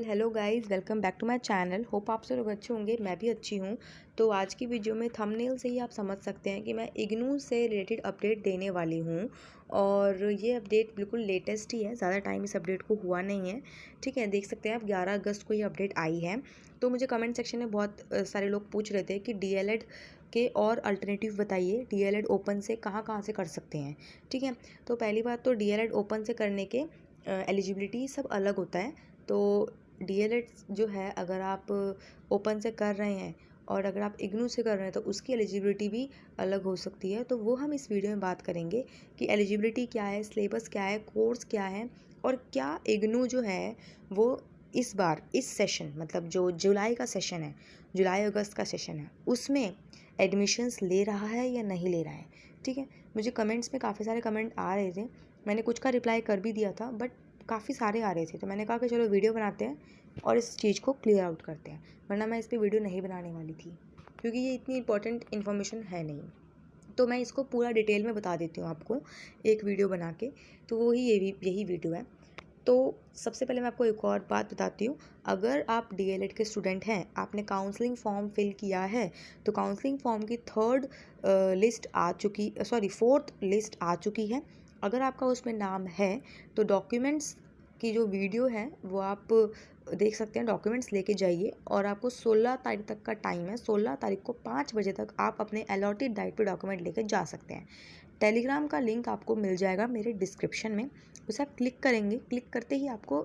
Hello guys, welcome back to my channel. Hope आप सब लोग अच्छे होंगे, मैं भी अच्छी हूँ। तो आज की वीडियो में थंबनेल से ही आप समझ सकते हैं कि मैं इग्नू से रिलेटेड अपडेट देने वाली हूँ। और ये अपडेट बिल्कुल लेटेस्ट ही है, ज़्यादा टाइम इस अपडेट को हुआ नहीं है। ठीक है, देख सकते हैं आप 11 अगस्त को ये अपडेट आई है। तो मुझे कमेंट सेक्शन में बहुत सारे लोग पूछ रहे थे कि DLED के और अल्टरनेटिव बताइए, DLED ओपन से कहाँ कहाँ से कर सकते हैं। ठीक है, तो पहली बात तो DLED ओपन से करने के एलिजिबिलिटी सब अलग होता है। तो DLED जो है, अगर आप ओपन से कर रहे हैं और अगर आप इग्नू से कर रहे हैं तो उसकी एलिजिबिलिटी भी अलग हो सकती है। तो वो हम इस वीडियो में बात करेंगे कि एलिजिबिलिटी क्या है, सिलेबस क्या है, कोर्स क्या है, और क्या इग्नू जो है वो इस बार इस सेशन, मतलब जो जुलाई का सेशन है, जुलाई अगस्त का सेशन है, उसमें एडमिशन्स ले रहा है या नहीं ले रहा है। ठीक है, मुझे कमेंट्स में काफ़ी सारे कमेंट आ रहे थे, मैंने कुछ का रिप्लाई कर भी दिया था, बट काफ़ी सारे आ रहे थे। तो मैंने कहा कि चलो वीडियो बनाते हैं और इस चीज़ को क्लियर आउट करते हैं, वरना मैं इस पर वीडियो नहीं बनाने वाली थी क्योंकि ये इतनी इंपॉर्टेंट इन्फॉर्मेशन है नहीं। तो मैं इसको पूरा डिटेल में बता देती हूँ आपको एक वीडियो बना के। तो वही यही वीडियो है। तो सबसे पहले मैं आपको एक और बात बताती हूँ। अगर आप DLED के स्टूडेंट हैं, आपने काउंसलिंग फॉर्म फिल किया है, तो काउंसलिंग फॉर्म की फोर्थ लिस्ट आ चुकी है। अगर आपका उसमें नाम है तो डॉक्यूमेंट्स की जो वीडियो है वो आप देख सकते हैं। डॉक्यूमेंट्स लेके जाइए और आपको 16 तारीख तक का टाइम है। 16 तारीख को 5 बजे तक आप अपने अलॉटेड डाइट पे डॉक्यूमेंट लेके जा सकते हैं। टेलीग्राम का लिंक आपको मिल जाएगा मेरे डिस्क्रिप्शन में, उसे आप क्लिक करेंगे। क्लिक करते ही आपको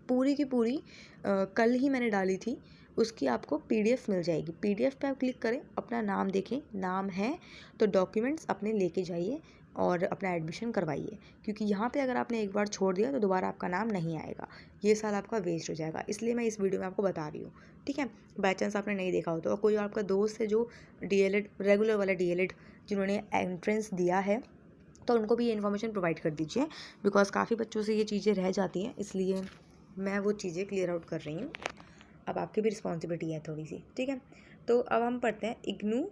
पूरी की पूरी कल ही मैंने डाली थी उसकी आपको PDF मिल जाएगी। PDF पे आप क्लिक करें, अपना नाम देखें, नाम है तो डॉक्यूमेंट्स अपने लेके जाइए और अपना एडमिशन करवाइए, क्योंकि यहाँ पे अगर आपने एक बार छोड़ दिया तो दोबारा आपका नाम नहीं आएगा, ये साल आपका वेस्ट हो जाएगा। इसलिए मैं इस वीडियो में आपको बता रही हूँ। ठीक है, बाई चांस आपने नहीं देखा हो तो, और कोई आपका दोस्त है जो DLED रेगुलर वाला DLED जिन्होंने एंट्रेंस दिया है, तो उनको भी ये इन्फॉर्मेशन प्रोवाइड कर दीजिए, बिकॉज काफ़ी बच्चों से ये चीज़ें रह जाती हैं, इसलिए मैं वो चीज़ें क्लियर आउट कर रही हूँ। अब आपकी भी रिस्पॉन्सिबिलिटी है थोड़ी सी। ठीक है, तो अब हम पढ़ते हैं इग्नू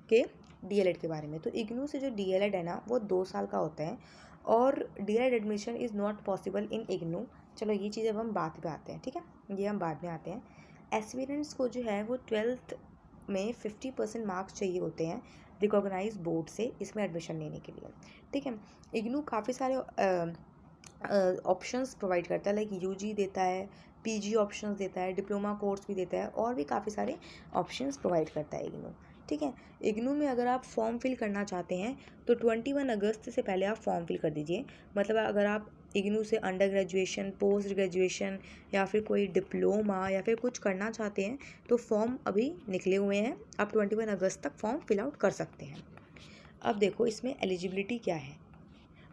के DLED के बारे में। तो इग्नू से जो DLED है ना, वो 2 साल का होता है और DLED admission is not possible in IGNOU. चलो ये चीज़ अब हम बाद में आते हैं। ठीक है, ये हम बाद में आते हैं। एस्पिरेंट्स को जो है वो 12th में 50% मार्क्स चाहिए होते हैं रिकॉग्नाइज बोर्ड से इसमें एडमिशन लेने के लिए। ठीक है, इग्नू काफ़ी सारे ऑप्शंस प्रोवाइड करता है, लाइक UG देता है, PG ऑप्शंस देता है, डिप्लोमा कोर्स भी देता है, और भी काफ़ी सारे ऑप्शंस प्रोवाइड करता है इग्नू। ठीक है, इग्नू में अगर आप फॉर्म फिल करना चाहते हैं तो 21 अगस्त से पहले आप फॉर्म फिल कर दीजिए। मतलब अगर आप इग्नू से अंडर ग्रेजुएशन, पोस्ट ग्रेजुएशन या फिर कोई डिप्लोमा या फिर कुछ करना चाहते हैं तो फॉर्म अभी निकले हुए हैं, आप 21 अगस्त तक फॉर्म फिल आउट कर सकते हैं। अब देखो इसमें एलिजिबिलिटी क्या है।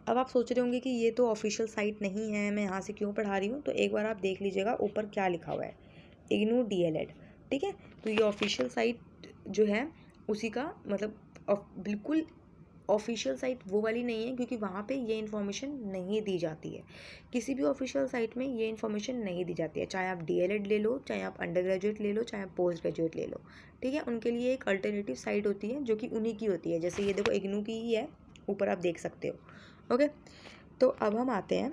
अब आप सोच रहे होंगे कि ये तो ऑफिशियल साइट नहीं है, मैं यहाँ से क्यों पढ़ा रही हूँ। तो एक बार आप देख लीजिएगा ऊपर क्या लिखा हुआ है, इग्नू DLED। ठीक है, तो ये ऑफिशियल साइट जो है उसी का मतलब बिल्कुल ऑफिशियल साइट वो वाली नहीं है, क्योंकि वहाँ पे ये इन्फॉर्मेशन नहीं दी जाती है। किसी भी ऑफिशियल साइट में ये इन्फॉर्मेशन नहीं दी जाती है, चाहे आप DLED ले लो, चाहे आप अंडर ग्रेजुएट ले लो, चाहे आप पोस्ट ग्रेजुएट ले लो। ठीक है, उनके लिए एक अल्टरनेटिव साइट होती है जो कि उन्हीं की होती है। जैसे ये देखो इग्नू की ही है, ऊपर आप देख सकते हो। ओके, तो अब हम आते हैं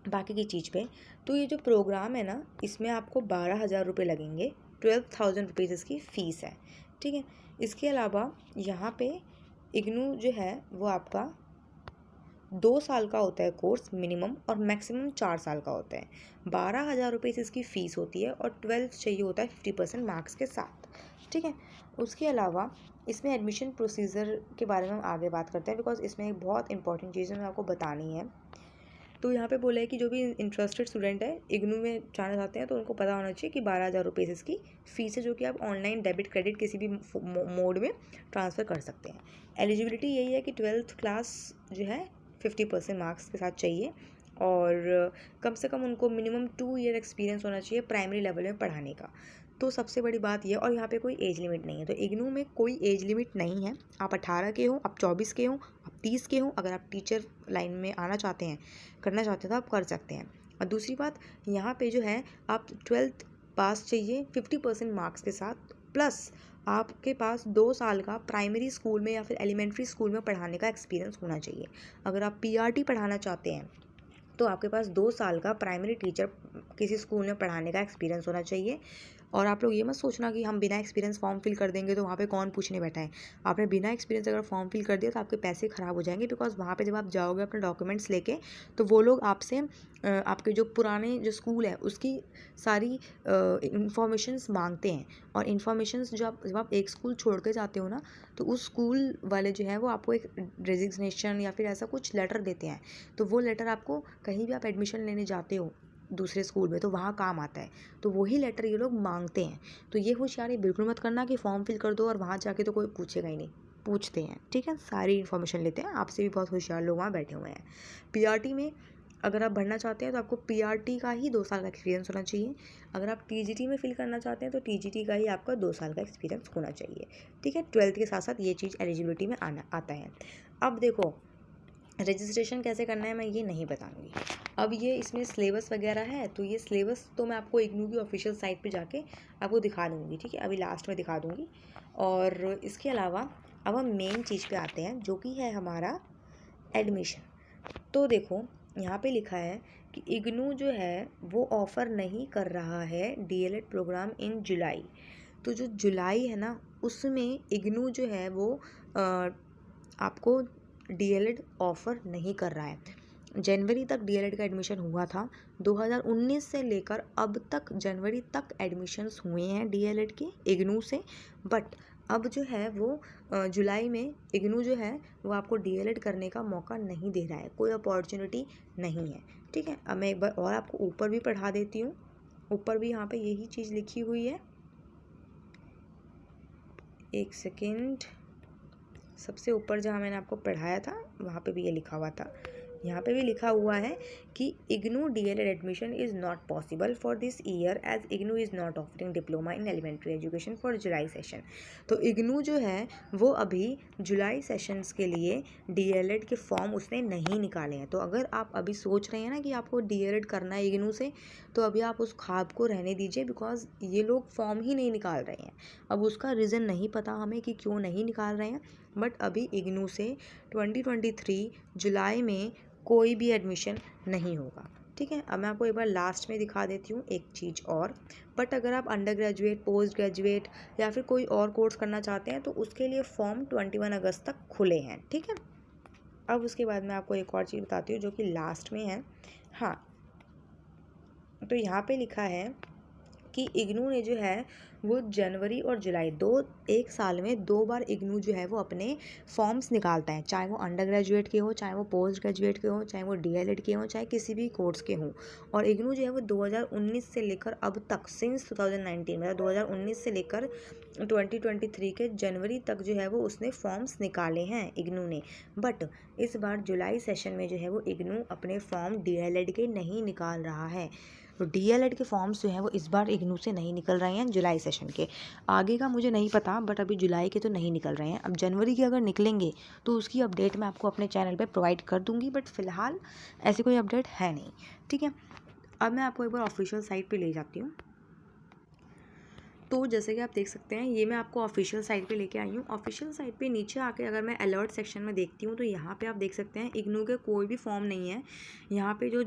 बाकी की चीज़ पे। तो ये जो प्रोग्राम है ना, इसमें आपको 12,000 रुपये लगेंगे, 12,000 रुपीज़ इसकी फ़ीस है। ठीक है, इसके अलावा यहाँ पे इग्नू जो है वो आपका 2 साल का होता है कोर्स मिनिमम, और मैक्सिमम 4 साल का होता है। 12,000 रुपये से इसकी फ़ीस होती है और 12th चाहिए होता है 50% मार्क्स के साथ। ठीक है, उसके अलावा इसमें एडमिशन प्रोसीजर के बारे में हम आगे बात करते हैं, बिकॉज इसमें एक बहुत इंपॉर्टेंट चीज़ मैं आपको बतानी है। तो यहाँ पे बोला है कि जो भी इंटरेस्टेड स्टूडेंट है इग्नू में जाना चाहते हैं तो उनको पता होना चाहिए कि 12,000 रुपये इसकी फ़ीस है, जो कि आप ऑनलाइन डेबिट क्रेडिट किसी भी मोड में ट्रांसफ़र कर सकते हैं। एलिजिबिलिटी यही है कि 12th क्लास जो है 50% मार्क्स के साथ चाहिए, और कम से कम उनको मिनिमम 2 ईयर एक्सपीरियंस होना चाहिए प्राइमरी लेवल में पढ़ाने का। तो सबसे बड़ी बात यह, और यहाँ पे कोई एज लिमिट नहीं है। तो इग्नू में कोई एज लिमिट नहीं है, आप 18 के हो, आप 24 के हो, आप 30 के हो, अगर आप टीचर लाइन में आना चाहते हैं, करना चाहते हैं, तो आप कर सकते हैं। और दूसरी बात, यहाँ पे जो है आप 12th पास चाहिए 50% मार्क्स के साथ, प्लस आपके पास 2 साल का प्राइमरी स्कूल में या फिर एलिमेंट्री स्कूल में पढ़ाने का एक्सपीरियंस होना चाहिए। अगर आप PRT पढ़ाना चाहते हैं तो आपके पास 2 साल का प्राइमरी टीचर किसी स्कूल में पढ़ाने का एक्सपीरियंस होना चाहिए। और आप लोग ये मत सोचना कि हम बिना एक्सपीरियंस फॉर्म फिल कर देंगे तो वहाँ पे कौन पूछने बैठा है। आपने बिना एक्सपीरियंस अगर फॉर्म फिल कर दिया तो आपके पैसे ख़राब हो जाएंगे, बिकॉज वहाँ पे जब आप जाओगे अपने डॉक्यूमेंट्स लेके तो वो लोग आपसे आपके जो पुराने जो स्कूल है उसकी सारी इंफॉर्मेशंस मांगते हैं। और इन्फॉर्मेशंस जब आप एक स्कूल छोड़ के जाते हो ना, तो उस स्कूल वाले जो है वो आपको एक रेजिग्नेशन या फिर ऐसा कुछ लेटर देते हैं। तो वो लेटर आपको कहीं भी आप एडमिशन लेने जाते हो दूसरे स्कूल में तो वहाँ काम आता है। तो वही लेटर ये लोग मांगते हैं। तो ये होशियारी बिल्कुल मत करना कि फॉर्म फिल कर दो और वहाँ जाके तो कोई पूछेगा ही नहीं। पूछते हैं, ठीक है, सारी इन्फॉर्मेशन लेते हैं। आपसे भी बहुत होशियार लोग वहाँ बैठे हुए हैं। पीआरटी में अगर आप भरना चाहते हैं तो आपको पीआरटी का ही 2 साल का एक्सपीरियंस होना चाहिए। अगर आप टीजीटी में फिल करना चाहते हैं तो टीजीटी का ही आपका 2 साल का एक्सपीरियंस होना चाहिए, ठीक है। 12th के साथ साथ ये चीज़ एलिजिबिलिटी में आता है। अब देखो रजिस्ट्रेशन कैसे करना है मैं ये नहीं बताऊंगी। अब ये इसमें सिलेबस वगैरह है, तो ये सिलेबस तो मैं आपको इग्नू की ऑफिशियल साइट पे जाके आपको दिखा दूंगी, ठीक है, अभी लास्ट में दिखा दूंगी। और इसके अलावा अब हम मेन चीज़ पे आते हैं जो कि है हमारा एडमिशन। तो देखो यहाँ पे लिखा है कि इग्नू जो है वो ऑफ़र नहीं कर रहा है डीएलएड प्रोग्राम इन जुलाई। तो जो जुलाई है ना उसमें इग्नू जो है वो आपको डीएलएड ऑफ़र नहीं कर रहा है। जनवरी तक डीएलएड का एडमिशन हुआ था। 2019 से लेकर अब तक जनवरी तक एडमिशन्स हुए हैं डीएलएड के इग्नू से। बट अब जो है वो जुलाई में इग्नू जो है वो आपको डीएलएड करने का मौका नहीं दे रहा है, कोई अपॉर्चुनिटी नहीं है, ठीक है। अब मैं एक बार और आपको ऊपर भी पढ़ा देती हूँ। ऊपर भी यहाँ पे यही चीज़ लिखी हुई है, एक सेकेंड। सबसे ऊपर जहाँ मैंने आपको पढ़ाया था वहाँ पे भी ये लिखा हुआ था। यहाँ पे भी लिखा हुआ है कि IGNU DElEd admission is not possible for this year as IGNU is not offering diploma in elementary education for July session. तो इग्नू जो है वो अभी जुलाई सेशंस के लिए डीएलएड के फॉर्म उसने नहीं निकाले हैं। तो अगर आप अभी सोच रहे हैं ना कि आपको डीएलएड करना है इग्नू से, तो अभी आप उस ख्वाब को रहने दीजिए, बिकॉज ये लोग फॉर्म ही नहीं निकाल रहे हैं। अब उसका रीज़न नहीं पता हमें कि क्यों नहीं निकाल रहे हैं, बट अभी इग्नू से 2023 जुलाई में कोई भी एडमिशन नहीं होगा, ठीक है। अब मैं आपको एक बार लास्ट में दिखा देती हूँ एक चीज़ और। बट अगर आप अंडर ग्रेजुएट, पोस्ट ग्रेजुएट या फिर कोई और कोर्स करना चाहते हैं तो उसके लिए फॉर्म 21 अगस्त तक खुले हैं, ठीक है। अब उसके बाद मैं आपको एक और चीज़ बताती हूँ जो कि लास्ट में है। हाँ, तो यहाँ पे लिखा है कि इग्नू ने जो है वो जनवरी और जुलाई एक साल में 2 बार इग्नू जो है वो अपने फॉर्म्स निकालता है, चाहे वो अंडर ग्रेजुएट के हो, चाहे वो पोस्ट ग्रेजुएट के हो, चाहे वो डीएलएड के हो, चाहे किसी भी कोर्स के हों। और इग्नू जो है वो 2019 से लेकर अब तक सिंस 2019 मतलब 2019 से लेकर 2023 के जनवरी तक जो है वो उसने फॉर्म्स निकाले हैं इग्नू ने। बट इस बार जुलाई सेशन में जो है वो इग्नू अपने फॉर्म डीएलएड के नहीं निकाल रहा है। तो डीएलएड के फॉर्म्स जो हैं वो इस बार इग्नू से नहीं निकल रहे हैं जुलाई सेशन के। आगे का मुझे नहीं पता, बट अभी जुलाई के तो नहीं निकल रहे हैं। अब जनवरी के अगर निकलेंगे तो उसकी अपडेट मैं आपको अपने चैनल पे प्रोवाइड कर दूंगी, बट फ़िलहाल ऐसी कोई अपडेट है नहीं, ठीक है। अब मैं आपको एक बार ऑफिशियल साइट पे ले जाती हूँ। तो जैसे कि आप देख सकते हैं ये मैं आपको ऑफिशियल साइट पे लेके आई हूँ। ऑफिशियल साइट पे नीचे आके अगर मैं अलर्ट सेक्शन में देखती हूँ तो यहाँ पे आप देख सकते हैं इग्नू के कोई भी फॉर्म नहीं है। यहाँ पे जो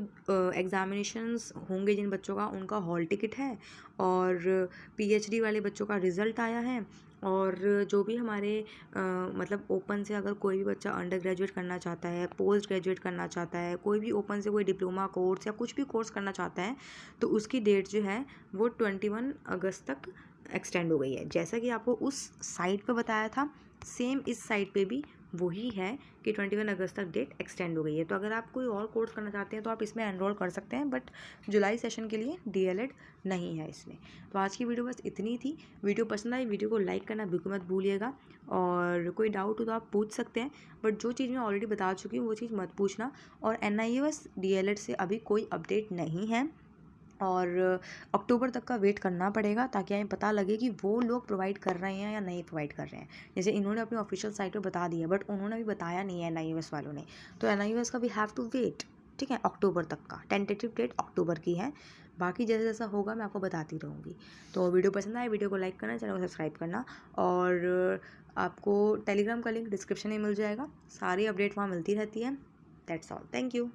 एग्ज़ामिनेशंस होंगे जिन बच्चों का, उनका हॉल टिकट है और पीएचडी वाले बच्चों का रिज़ल्ट आया है। और जो भी हमारे मतलब ओपन से अगर कोई भी बच्चा अंडर ग्रेजुएट करना चाहता है, पोस्ट ग्रेजुएट करना चाहता है, कोई भी ओपन से कोई डिप्लोमा कोर्स या कुछ भी कोर्स करना चाहता है, तो उसकी डेट जो है वो 21 अगस्त तक एक्सटेंड हो गई है। जैसा कि आपको उस साइट पे बताया था, सेम इस साइट पे भी वही है कि 21 अगस्त तक डेट एक्सटेंड हो गई है। तो अगर आप कोई और कोर्स करना चाहते हैं तो आप इसमें एनरोल कर सकते हैं, बट जुलाई सेशन के लिए डीएलएड नहीं है इसमें। तो आज की वीडियो बस इतनी थी। वीडियो पसंद आई, वीडियो को लाइक करना बिल्कुल मत भूलिएगा। और कोई डाउट हो तो आप पूछ सकते हैं, बट जो चीज़ मैं ऑलरेडी बता चुकी हूँ वो चीज़ मत पूछना। और एनआईएएस डीएलएड से अभी कोई अपडेट नहीं है और अक्टूबर तक का वेट करना पड़ेगा ताकि हमें पता लगे कि वो लोग प्रोवाइड कर रहे हैं या नहीं प्रोवाइड कर रहे हैं। जैसे इन्होंने अपनी ऑफिशियल साइट पे बता दिया, बट उन्होंने अभी बताया नहीं है एनआईएएस वालों ने। तो एनआईएएस का वी हैव टू वेट, ठीक है, अक्टूबर तक का टेंटेटिव डेट अक्टूबर की है। बाकी जैसा जैसा होगा मैं आपको बताती रहूँगी। तो वीडियो पसंद आए, वीडियो को लाइक करना, चैनल को सब्सक्राइब करना। और आपको टेलीग्राम का लिंक डिस्क्रिप्शन में मिल जाएगा, सारी अपडेट वहाँ मिलती रहती है। That's all, thank you.